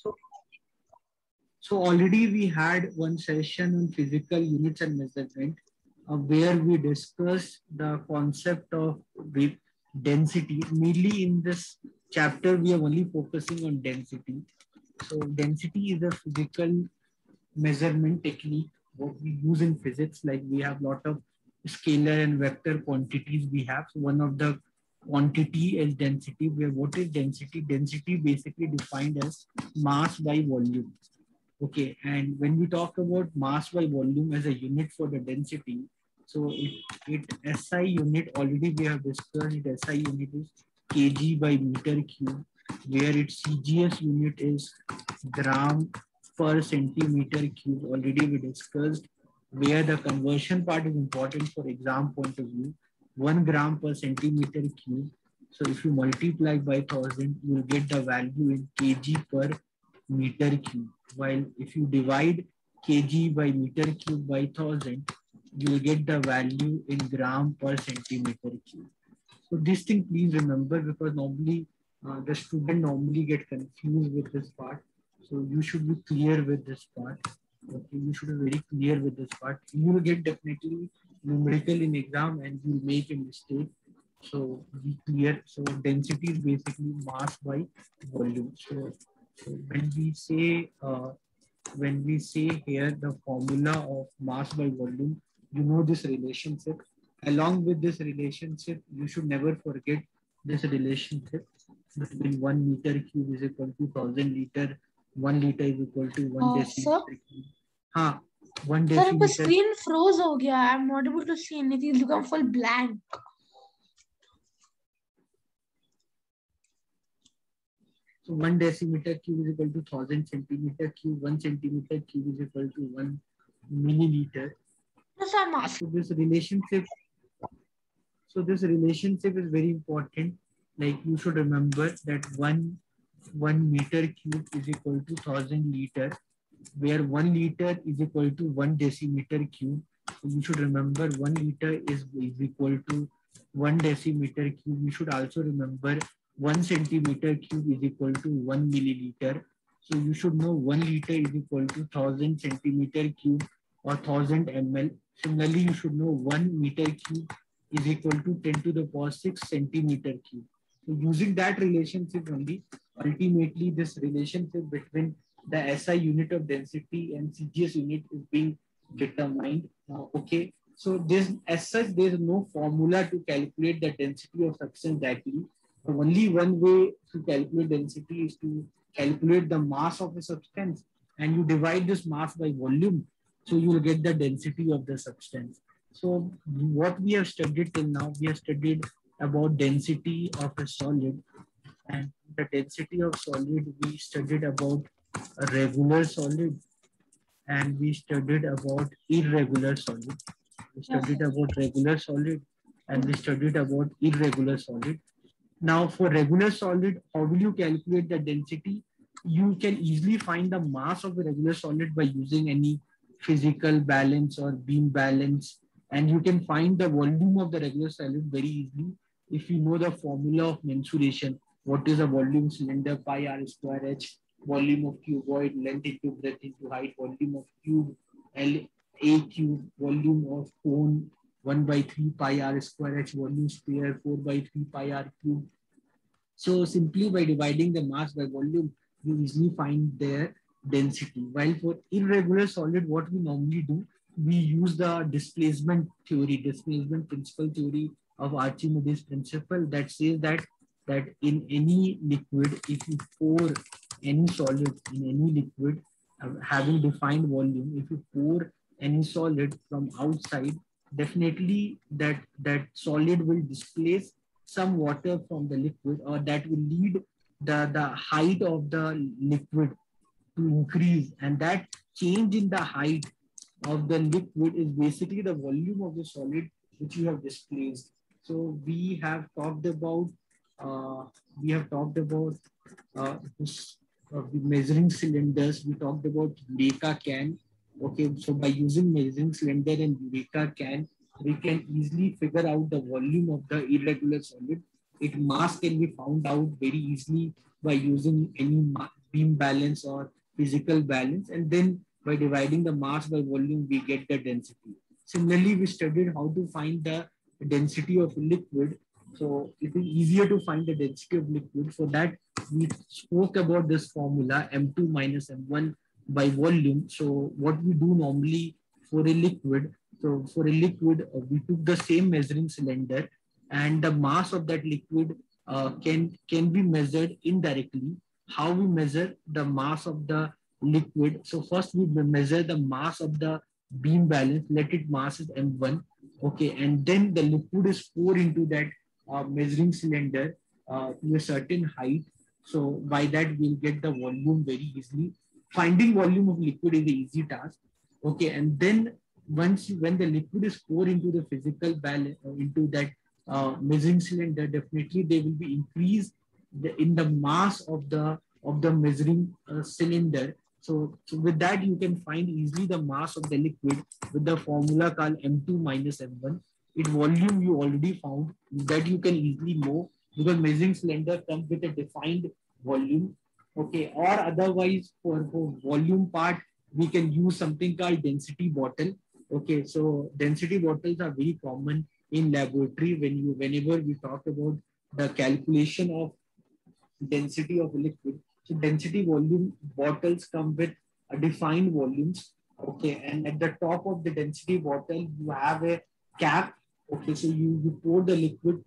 So, so already we had one session on physical units and measurement where we discussed the concept of density. Mainly in this chapter, we are only focusing on density. So density is a physical measurement technique what we use in physics. Like we have lot of scalar and vector quantities we have. So one of the quantity is density. Where what is density? Density basically defined as mass by volume. Okay, and when we talk about mass by volume as a unit for the density, so it SI unit already we have discussed. It SI unit is kg by meter cube, where its CGS unit is gram per centimeter cube. Already we discussed where the conversion part is important for exam point of view. 1 gram per centimeter cube. So if you multiply by 1000, you will get the value in kg per meter cube. While if you divide kg by meter cube by 1000, you will get the value in gram per centimeter cube. So this thing please remember, because normally the student normally get confused with this part. So you should be clear with this part. Okay, you should be very clear with this part. You will get definitely numerical in exam and you will make a mistake. So be clear. So density is basically mass by volume. So when we say here the formula of mass by volume, you know this relationship. Along with this relationship, you should never forget this relationship between 1 meter cube is equal to 1000 liter, 1 liter is equal to one Sir, decimeter cube. हाँ, 1 sir, आपका decimeter. screen froze हो गया. I'm not able to see anything. It's become full blank. So 1 decimeter cube is equal to 1000 centimeter cube. 1 centimeter cube is equal to 1 milliliter. No, sir, I'm asking. So this relationship is very important. Like you should remember that one meter cube is equal to 1000 liter, where 1 liter is equal to 1 decimeter cube. So you should remember 1 liter is equal to 1 decimeter cube. You should also remember 1 centimeter cube is equal to 1 milliliter. So you should know 1 liter is equal to 1000 centimeter cube or 1000 ml. Similarly, you should know 1 meter cube is equal to 10 to the power 6 centimeter cube. So using that relationship only, ultimately this relationship between the SI unit of density and CGS unit is being determined. Okay, so there's as such there's no formula to calculate the density of substance directly. Only one way to calculate density is to calculate the mass of a substance, and you divide this mass by volume, so you will get the density of the substance. So what we have studied till now, we have studied about density of a solid, and the density of solid we studied about a regular solid, and we studied about irregular solid. We studied about regular solid and we studied about irregular solid. Now for regular solid, how will you calculate the density? You can easily find the mass of a regular solid by using any physical balance or beam balance, and you can find the volume of the regular solid very easily if you know the formula of mensuration. What is a volume cylinder? Pi r square h. Volume of cuboid, length into breadth into height. Volume of cube, L a cube. Volume of cone, 1 by 3 pi r square h. Volume sphere, 4 by 3 pi r cube. So simply by dividing the mass by volume, you easily find their density. While for irregular solid, what we normally do, we use the displacement theory, displacement principle theory of Archimedes principle that says that in any liquid, if you pour any solid in any liquid having defined volume, if you pour any solid from outside, definitely that solid will displace some water from the liquid, or that will lead the height of the liquid to increase, and that change in the height of the liquid is basically the volume of the solid which you have displaced. So we have talked about uh, this, measuring cylinders. We talked about Eureka can. Okay, so by using measuring cylinder and Eureka can, we can easily figure out the volume of the irregular solid. Its mass can be found out very easily by using any beam balance or physical balance. And then by dividing the mass by volume, we get the density. Similarly, we studied how to find the density of liquid. So it is easier to find the density of liquid. For that, we spoke about this formula M2 minus M1 by volume. So what we do normally for a liquid, so for a liquid, we took the same measuring cylinder, and the mass of that liquid can be measured indirectly. How we measure the mass of the liquid? So first we measure the mass of the beam balance. Let it mass is M1. Okay, and then the liquid is poured into that measuring cylinder to a certain height. So by that we'll get the volume very easily. Finding volume of liquid is an easy task. Okay, and then when the liquid is poured into the physical balance into that measuring cylinder, definitely there will be increase in the mass of the measuring cylinder. So with that, you can find easily the mass of the liquid with the formula called M2 minus M1. Its volume you already found, that you can easily know because measuring cylinder comes with a defined volume. Okay, or otherwise for volume part, we can use something called density bottle. Okay, so density bottles are very common in laboratory whenever we talk about the calculation of density of a liquid. So density volume bottles come with a defined volumes. Okay, and at the top of the density bottle, you have a cap. Okay, so you pour the liquid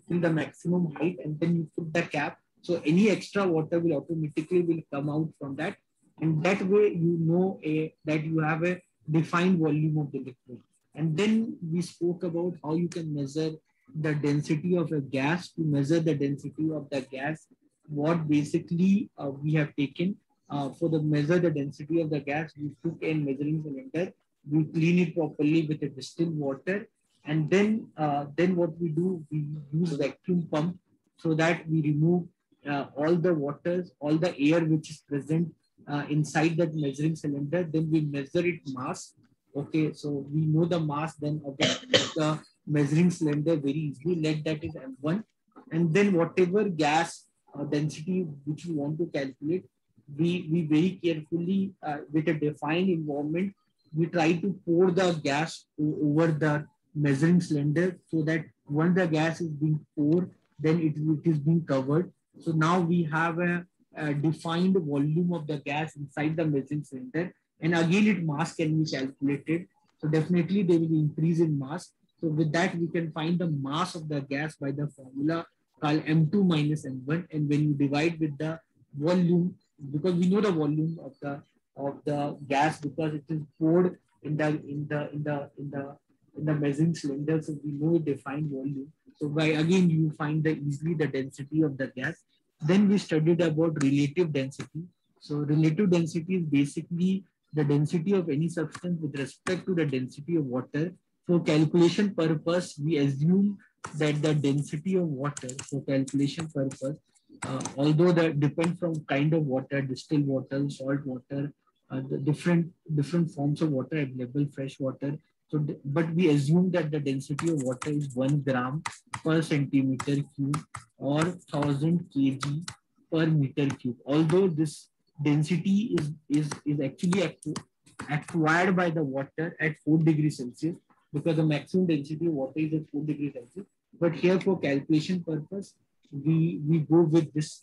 till the maximum height and then you put the cap. So any extra water will automatically will come out from that. And that way you know that you have a defined volume of the liquid. And then we spoke about how you can measure the density of a gas. To measure the density of the gas, what basically we have taken for the measure the density of the gas, we took a measuring cylinder, we clean it properly with a distilled water, and then what we do, we use vacuum pump so that we remove all the waters, all the air which is present inside that measuring cylinder. Then we measure it mass. Okay, so we know the mass then of the measuring cylinder very easily. Let that is M1, and then whatever gas density which we want to calculate, we very carefully with a defined environment, we try to pour the gas over the measuring cylinder so that once the gas is being poured, then it is being covered. So now we have a defined volume of the gas inside the measuring cylinder, and again its mass can be calculated. So definitely there will be increase in mass. So with that we can find the mass of the gas by the formula called M2 minus M1, and when you divide with the volume, because we know the volume of the gas because it is poured in the measuring cylinder, so we know a defined volume. So by again you find the easily the density of the gas. Then we studied about relative density. So relative density is basically the density of any substance with respect to the density of water. For calculation purpose, we assume that the density of water for calculation purpose, although that depend from kind of water, distilled water, salt water, the different forms of water available, fresh water. So, but we assume that the density of water is 1 gram per centimeter cube or 1000 kg per meter cube. Although this density is actually acquired by the water at 4 degrees Celsius, because the maximum density of water is at 4 degrees Celsius. But here for calculation purpose, we go with this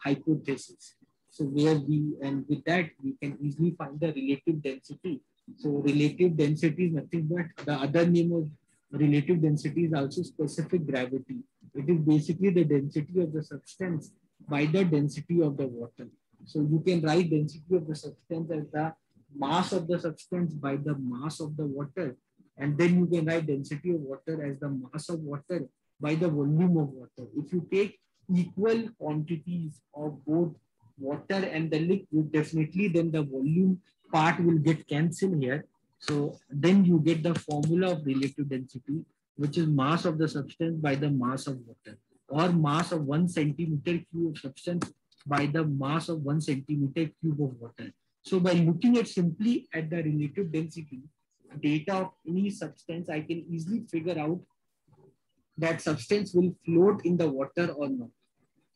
hypothesis. So where and with that, we can easily find the relative density. So relative density is nothing but the other name of relative density is also specific gravity. It is basically the density of the substance by the density of the water. So you can write density of the substance as the mass of the substance by the mass of the water. And then you can write density of water as the mass of water by the volume of water. If you take equal quantities of both water and the liquid, definitely then the volume part will get cancelled here. So then you get the formula of relative density, which is mass of the substance by the mass of water, or mass of 1 centimeter cube of substance by the mass of 1 centimeter cube of water. So by looking at simply at the relative density data of any substance, I can easily figure out that substance will float in the water or not.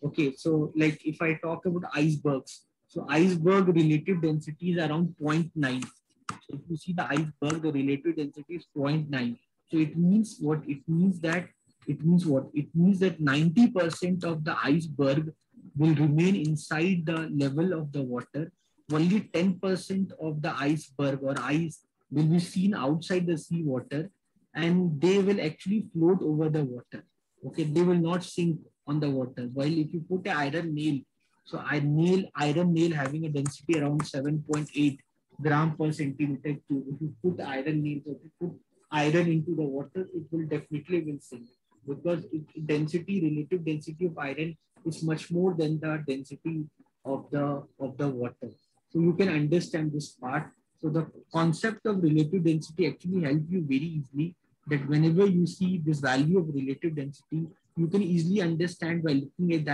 Okay, so like if I talk about icebergs, So iceberg relative density is around 0.9. So if you see the iceberg, the relative density is 0.9. So it means what? It means that it means what? It means that 90% of the iceberg will remain inside the level of the water. Only 10% of the iceberg or ice will be seen outside the sea water, and they will actually float over the water. Okay, they will not sink on the water. While if you put an iron nail, so iron nail having a density around 7.8 gram per centimeter cube. If you put iron nails, if you put iron into the water, it will definitely will sink, because relative density of iron is much more than the density of the water. So you can understand this part. So the concept of relative density actually helps you very easily, that whenever you see this value of relative density, you can easily understand by looking at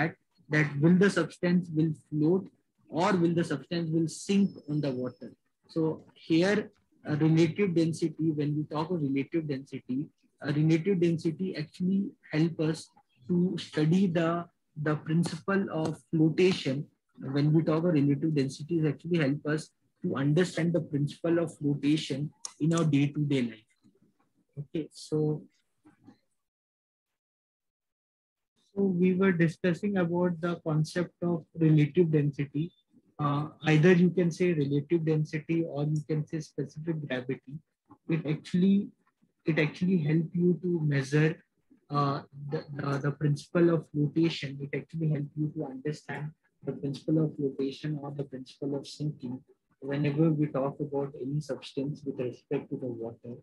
that will the substance will float or will the substance will sink on the water. So here, relative density, when we talk of relative density actually help us to study the principle of flotation. When we talk of relative density, it actually help us to understand the principle of flotation in our day-to-day life. Okay, so we were discussing about the concept of relative density. Either you can say relative density or you can say specific gravity. It actually help you to measure the principle of flotation. It actually help you to understand the principle of flotation or the principle of sinking whenever we talk about any substance with respect to the water.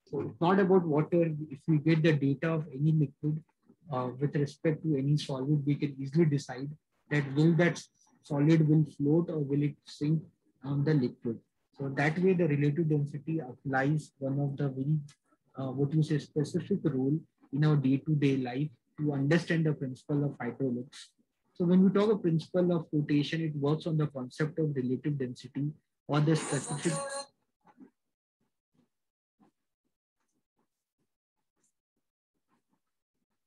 So it's not about water. If we get the data of any liquid with respect to any solid, we can easily decide that will that solid will float or will it sink on the liquid. So that way the relative density applies one of the very, what you say, specific role in our day-to-day life to understand the principle of hydraulics. So when we talk a principle of flotation, it works on the concept of relative density or the specific.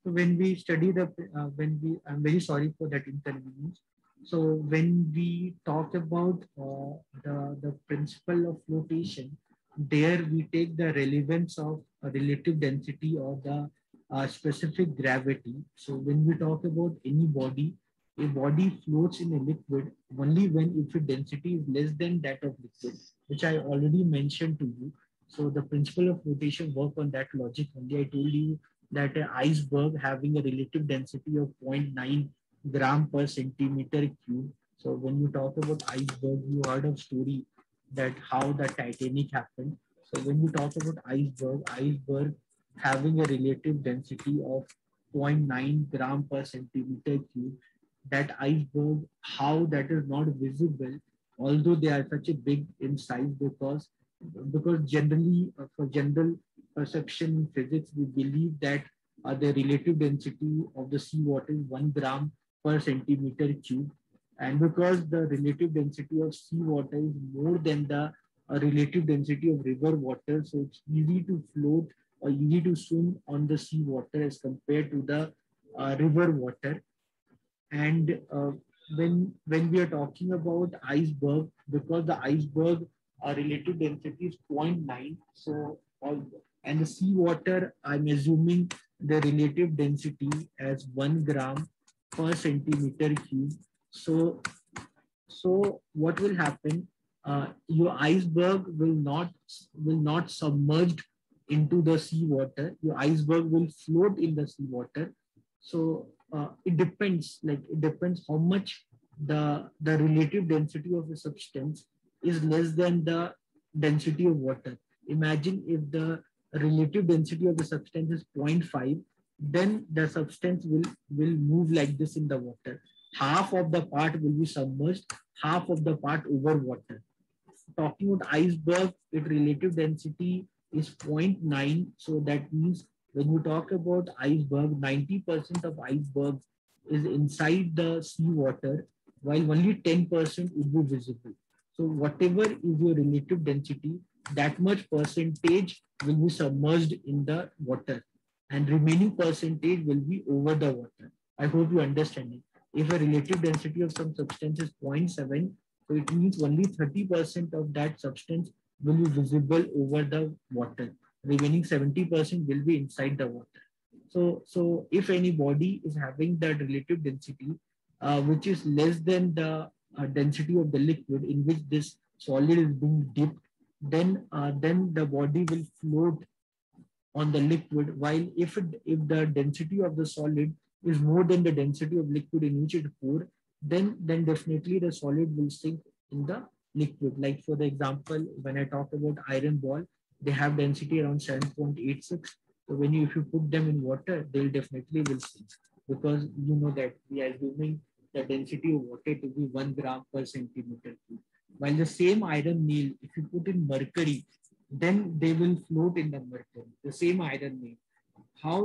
So when we study I'm very sorry for that inconvenience. So when we talk about the principle of flotation, there we take the relevance of relative density or the specific gravity. So when we talk about any body, a body floats in a liquid only when its density is less than that of liquid, which I already mentioned to you. So the principle of flotation work on that logic only. I told you that an iceberg having a relative density of 0.9 gram per centimeter cube. So when you talk about iceberg, you heard of story that how the Titanic happened. So when you talk about iceberg having a relative density of 0.9 gram per centimeter cube, that iceberg, how that is not visible, although they are such a big in size, because generally for general perception in physics, we believe that the relative density of the seawater is 1 gram per centimeter cube. And because the relative density of seawater is more than the relative density of river water, so it's easy to float or easy to swim on the seawater as compared to the river water. And when we are talking about iceberg, because the iceberg relative density is 0.9, so and the seawater, I'm assuming the relative density as 1 gram per centimeter cube. So what will happen? Your iceberg will not submerged into the seawater. Your iceberg will float in the seawater. So it depends. Like it depends how much the relative density of a substance is less than the density of water. Imagine if the relative density of the substance is 0.5, then the substance will move like this in the water. Half of the part will be submerged, half of the part over water. Talking about iceberg, its relative density is 0.9. So that means when we talk about iceberg, 90% of iceberg is inside the seawater, while only 10% would be visible. So whatever is your relative density, that much percentage will be submerged in the water, and remaining percentage will be over the water. I hope you understand it. If a relative density of some substance is 0.7, So it means only 30% of that substance will be visible over the water. Remaining 70% will be inside the water. So if any body is having that relative density, which is less than the density of the liquid in which this solid is being dipped, then the body will float on the liquid. While if the density of the solid is more than the density of liquid in which it pour, then definitely the solid will sink in the liquid. Like for the example, when I talk about iron ball, they have density around 7.86. So when you if you put them in water, they'll definitely will sink, because you know that we are assuming the density of water to be 1 gram per centimeter cube. While the same iron nail, if you put in mercury, then they will float in the mercury. The same iron nail. How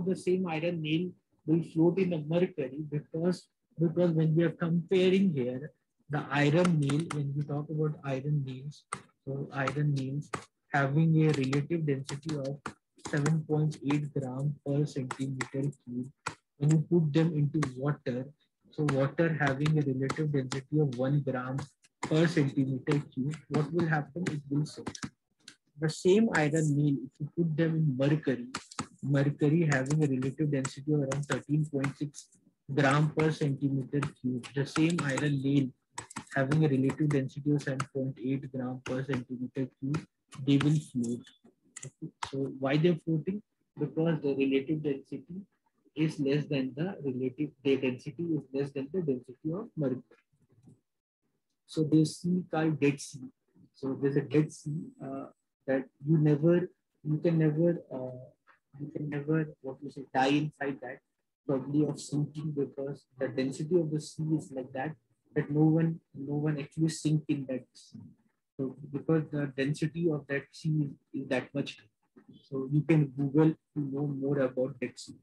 the same iron nail will float in the mercury? Because when we are comparing here the iron nail, when we talk about iron nails, so iron nails having a relative density of 7.8 gram per centimeter cube. When you put them into water, so water having a relative density of 1 gram per centimeter cube, what will happen? It will sink. The same iron nail, if you put them in mercury, mercury having a relative density of around 13.6 gram per centimeter cube, the same iron nail having a relative density of 7.8 gram per centimeter cube, they will float. Okay. So why they're floating? Because the relative density is less than the density is less than the density of mercury. So there's sea called Dead Sea. So there's a Dead Sea that you can never, what you say, die inside that, probably of sinking, because the density of the sea is like that no one actually sink in that sea. So because the density of that sea is that much. So you can Google to know more about Dead Sea.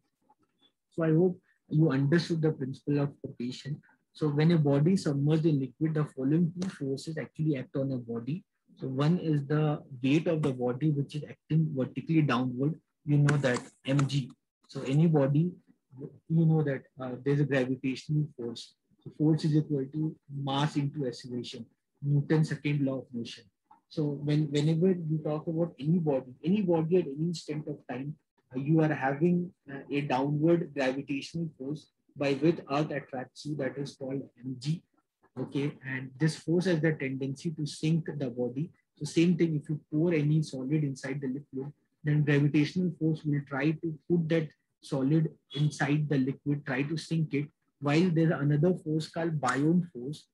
So I hope you understood the principle of rotation. So when a body is submerged in liquid, the following two forces actually act on a body. So one is the weight of the body, which is acting vertically downward. You know that mg. So any body, you know that there's a gravitational force. So force is equal to mass into acceleration. Newton's second law of motion. So whenever you talk about any body at any instant of time, you are having a downward gravitational force by which Earth attracts you, that is called mg. Okay, and this force has the tendency to sink the body. So same thing, if you pour any solid inside the liquid, then gravitational force will try to put that solid inside the liquid, try to sink it, while there's another force called Bion force,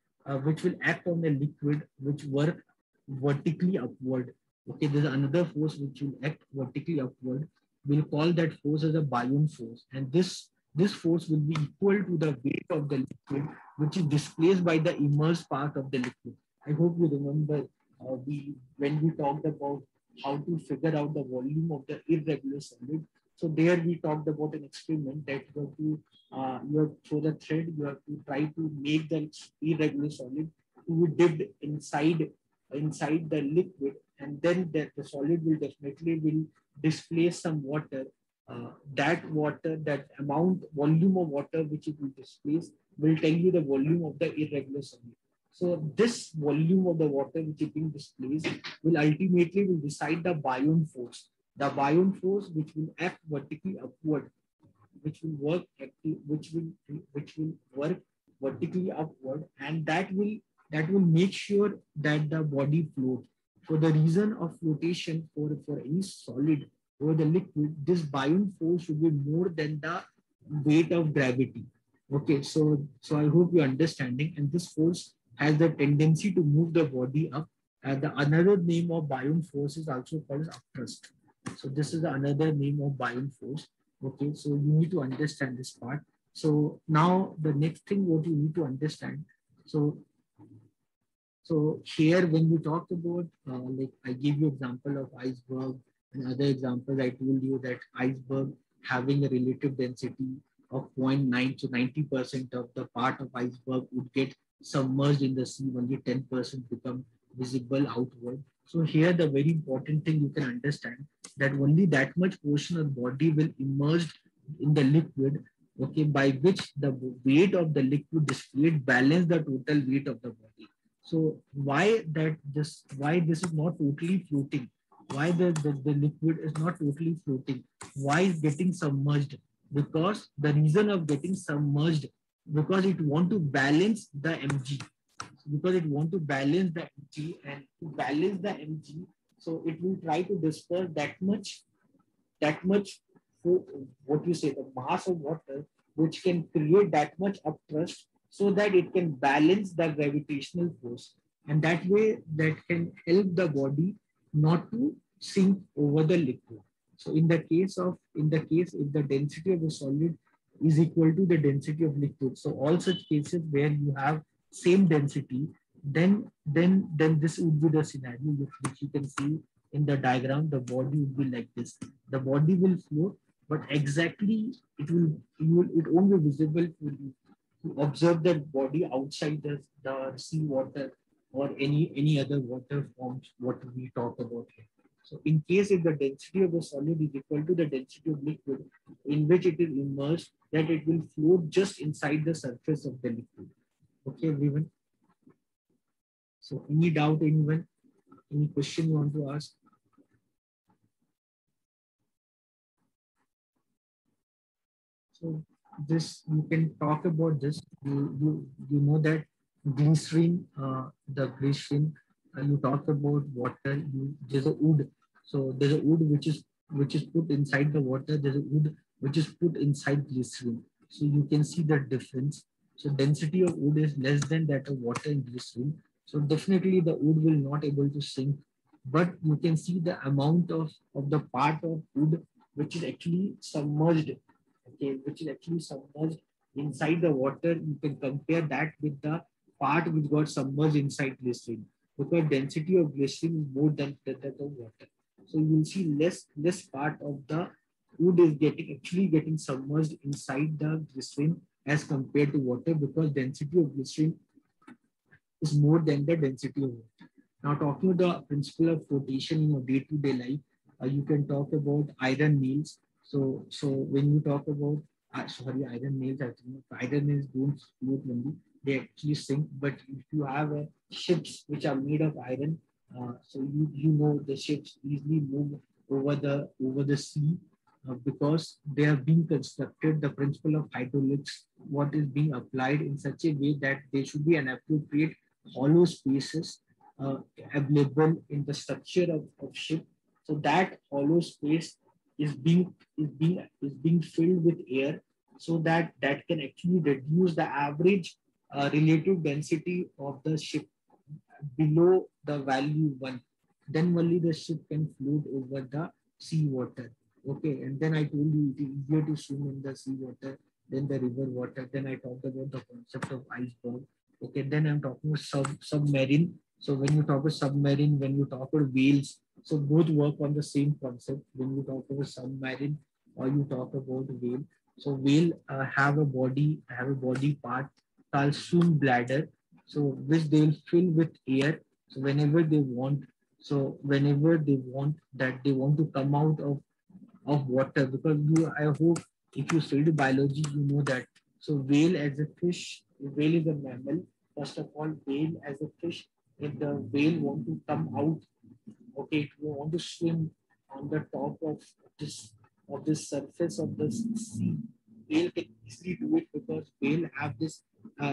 which will act on the liquid, which work vertically upward. Okay, there's another force which will act vertically upward. We'll call that force as a Bion force, and this force will be equal to the weight of the liquid, which is displaced by the immersed part of the liquid. I hope you remember when we talked about how to figure out the volume of the irregular solid. So there we talked about an experiment that you have through the thread, you have to try to make the irregular solid to be dipped inside the liquid, and then the solid will definitely will displace some water. That water, that volume of water which it will displace, will tell you the volume of the irregular solid. So this volume of the water which is being displaced will ultimately will decide the Bion force. The Bion force which will act vertically upward, which will work which will work vertically upward, and that will make sure that the body floats. For the reason of flotation for any solid or the liquid, this Bion force should be more than the weight of gravity. Okay, so I hope you're understanding, and this force has the tendency to move the body up. The another name of Bion force is also called upthrust. So this is another name of Bion force. Okay, so you need to understand this part. So now the next thing what you need to understand. So here when we talk about like I gave you example of iceberg and other examples, I told you that iceberg having a relative density of 0.9, so 90% of the part of iceberg would get submerged in the sea, only 10% become visible outward. So here the very important thing you can understand that only that much portion of the body will immerse in the liquid, okay, by which the weight of the liquid displayed balance the total weight of the body. So why this is not totally floating? Why the liquid is not totally floating? Why is getting submerged? Because the reason of getting submerged, because it want to balance the mg, because it want to balance the mg, and to balance the mg, so it will try to disperse that much what you say, the mass of water, which can create that much upthrust, so that it can balance the gravitational force, and that way that can help the body not to sink over the liquid. So in the case if the density of the solid is equal to the density of liquid, so all such cases where you have same density, then this would be the scenario which you can see in the diagram. The body will be like this. The body will float, but exactly it won't be visible for you to observe that body outside the sea water or any other water forms what we talk about here. So in case if the density of the solid is equal to the density of liquid in which it is immersed, that it will float just inside the surface of the liquid. Okay, everyone. So any doubt, anyone? Any question you want to ask? So this you can talk about this. You know that glycerin, the glycerin. You talk about water. There's a wood. So there's a wood which is put inside the water. There's a wood which is put inside glycerin. So you can see the difference. So density of wood is less than that of water in glycerin. So definitely the wood will not able to sink. But you can see the amount of the part of wood which is actually submerged, okay, which is actually submerged inside the water. You can compare that with the part which got submerged inside glycerin, because density of glycerin is more than that of water. So you will see less part of the wood is getting submerged inside the glycerin as compared to water, because density of glycerin is more than the density of water. Now, talking about the principle of flotation in your day-to-day life, you can talk about iron nails. So when you talk about iron nails, actually, iron nails don't float only; they actually sink. But if you have ships which are made of iron, so you know the ships easily move over the sea, because they are being constructed. The principle of hydraulics, what is being applied in such a way that there should be an appropriate hollow spaces uh, available in the structure of ship, so that hollow space is being filled with air, so that can actually reduce the average relative density of the ship below the value 1. Then only the ship can float over the sea water. Okay, and then I told you it is easier to swim in the sea water than the river water. Then I talked about the concept of iceberg. Okay, then I'm talking about submarine. So when you talk about submarine, when you talk about whales, so both work on the same concept. When you talk about submarine or you talk about whale, so whale have a body part called swim bladder, so which they'll fill with air. So whenever they want that they want to come out of water, because I hope if you study biology, you know that. So whale as a fish, whale is a mammal. First of all, whale as a fish, if the whale want to come out, okay, if you want to swim on the top of this surface of the sea, whale can easily do it, because whale have this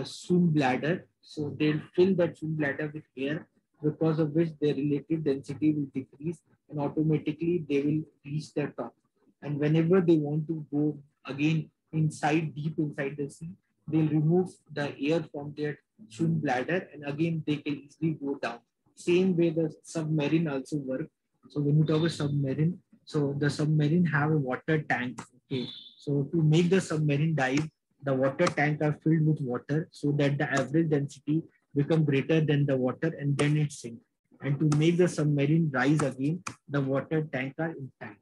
swim bladder. So they'll fill that swim bladder with air, because of which their relative density will decrease, and automatically they will reach the top. And whenever they want to go again deep inside the sea, they'll remove the air from their swim bladder, and again they can easily go down. Same way the submarine also work. So when you talk about submarine, so the submarine have a water tank. Okay, so to make the submarine dive, the water tank are filled with water, so that the average density become greater than the water, and then it sink. And to make the submarine rise again, the water tank are intact.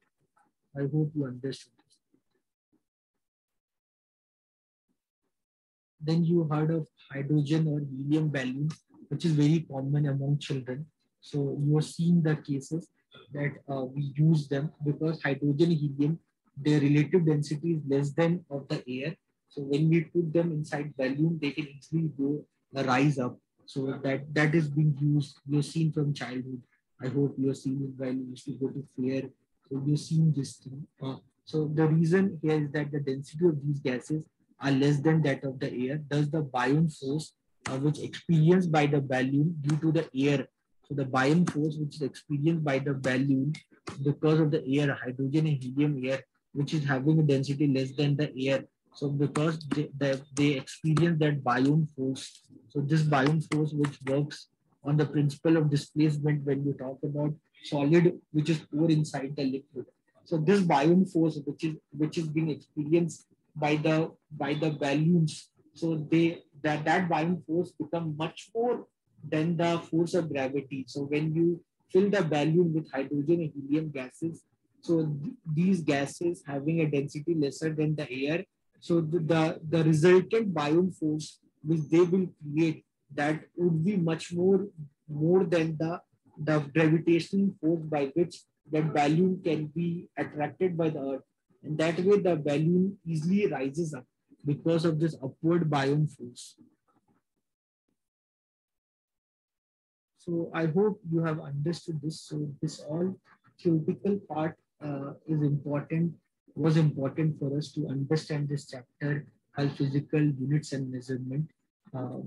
I hope you understood this. Then you heard of hydrogen or helium balloon, which is very common among children. So you have seen the cases that we use them, because hydrogen, helium, their relative density is less than of the air. So when we put them inside balloon, they can easily go rise up. So that is being used. You've seen from childhood. I hope you've seen it while you used to go to fair. So you've seen this thing. So the reason here is that the density of these gases are less than that of the air. Thus, the Bion force, which experienced by the balloon due to the air. So the Bion force, which is experienced by the balloon because of the air, hydrogen and helium air, which is having a density less than the air. So because they experience that Bion force, so this Bion force which works on the principle of displacement when you talk about solid which is poured inside the liquid. So this Bion force which is being experienced by the balloons. So that Bion force become much more than the force of gravity. So when you fill the balloon with hydrogen and helium gases, so these gases having a density lesser than the air, so the resultant Bion force which they will create, that would be much more than the gravitational force by which that balloon can be attracted by the earth. And that way the balloon easily rises up because of this upward Bion force. So I hope you have understood this. So this all theoretical part was important for us to understand this chapter, health physical units and measurement,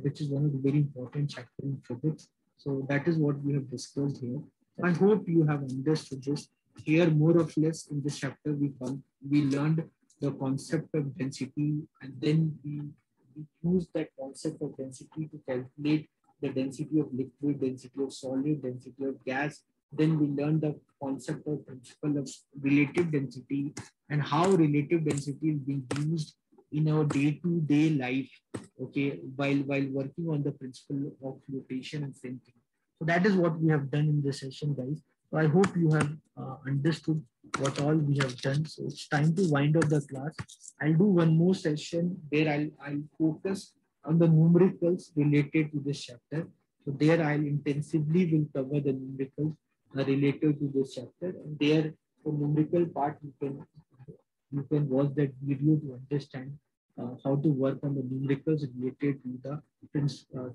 which is one of the very important chapter in physics. So that is what we have discussed here. I hope you have understood this. Here, more or less in this chapter, we learned the concept of density, and then we used that concept of density to calculate the density of liquid, density of solid, density of gas. Then we learned the concept of principle of relative density and how relative density is being used in our day-to-day life, okay, while working on the principle of flotation and sinking. So that is what we have done in this session, guys. So I hope you have understood what all we have done. So it's time to wind up the class. I'll do one more session where I'll focus on the numericals related to this chapter. So there I'll intensively will cover the numericals related to this chapter. And there, for numerical part, you can watch that video to understand how to work on the numericals related to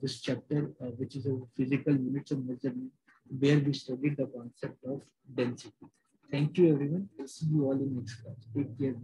this chapter, which is a physical units of measurement, where we studied the concept of density. Thank you, everyone. I'll see you all in next class. Take care.